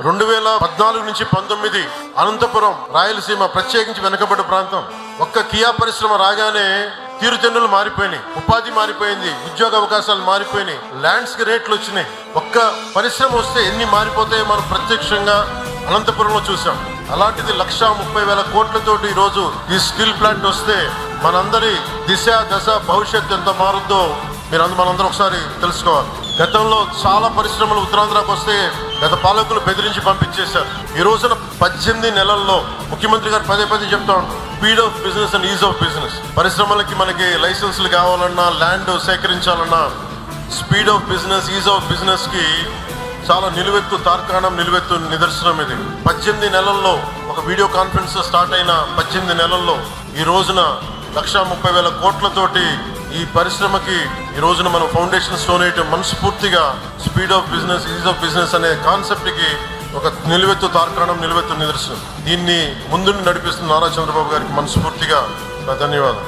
2014 నుంచి 19 అనంతపురం రాయలసీమ ప్రత్యేకించి వెనుకబడ్డ ప్రాంతం. ఒక్క కియా పరిశ్రమ రాగానే తీరుతెన్నులు మారిపోయినాయి, ఉపాధి మారిపోయింది, ఉద్యోగ అవకాశాలు మారిపోయినాయి, ల్యాండ్స్ కి రేట్లు వచ్చినాయి. ఒక్క పరిశ్రమ వస్తే ఎన్ని మారిపోతాయో మనం ప్రత్యక్షంగా అనంతపురంలో చూసాం. అలాంటిది 1,30,000 కోట్లతోటి ఈరోజు ఈ స్టీల్ ప్లాంట్ వస్తే మనందరి దిశ దశ భవిష్యత్తు ఎంత మారుద్దో మనందరం ఒకసారి తెలుసుకోవాలి. గతంలో చాలా పరిశ్రమలు ఉత్తరాంధ్రకు వస్తే గత పాలకులు బెదిరించి పంపించేశారు. ఈ రోజున 18 నెలల్లో ముఖ్యమంత్రి గారు పదే చెప్తా ఉంటారు, speed of business and ease of business. పరిశ్రమలకి మనకి లైసెన్సులు కావాలన్నా, ల్యాండ్ సేకరించాలన్నా, speed of business, ease of business కి చాలా నిలువెత్తు తార్కాణం, నిలువెత్తు నిదర్శనం ఇది. 18 నెలల్లో ఒక వీడియో కాన్ఫరెన్స్ స్టార్ట్ అయిన 18 నెలల్లో ఈ రోజున 1,30,000 కోట్లతోటి ఈ పరిశ్రమకి ఈ రోజున మనం ఫౌండేషన్ స్టోన్ వేయటం మనస్ఫూర్తిగా speed of business, ease of business అనే కాన్సెప్ట్ కి ఒక నిలువెత్తు తార్కాణం, నిలువెత్తు నిదర్శనం. దీన్ని ముందుండి నడిపిస్తున్న నారా చంద్రబాబు గారికి మనస్ఫూర్తిగా ధన్యవాదాలు.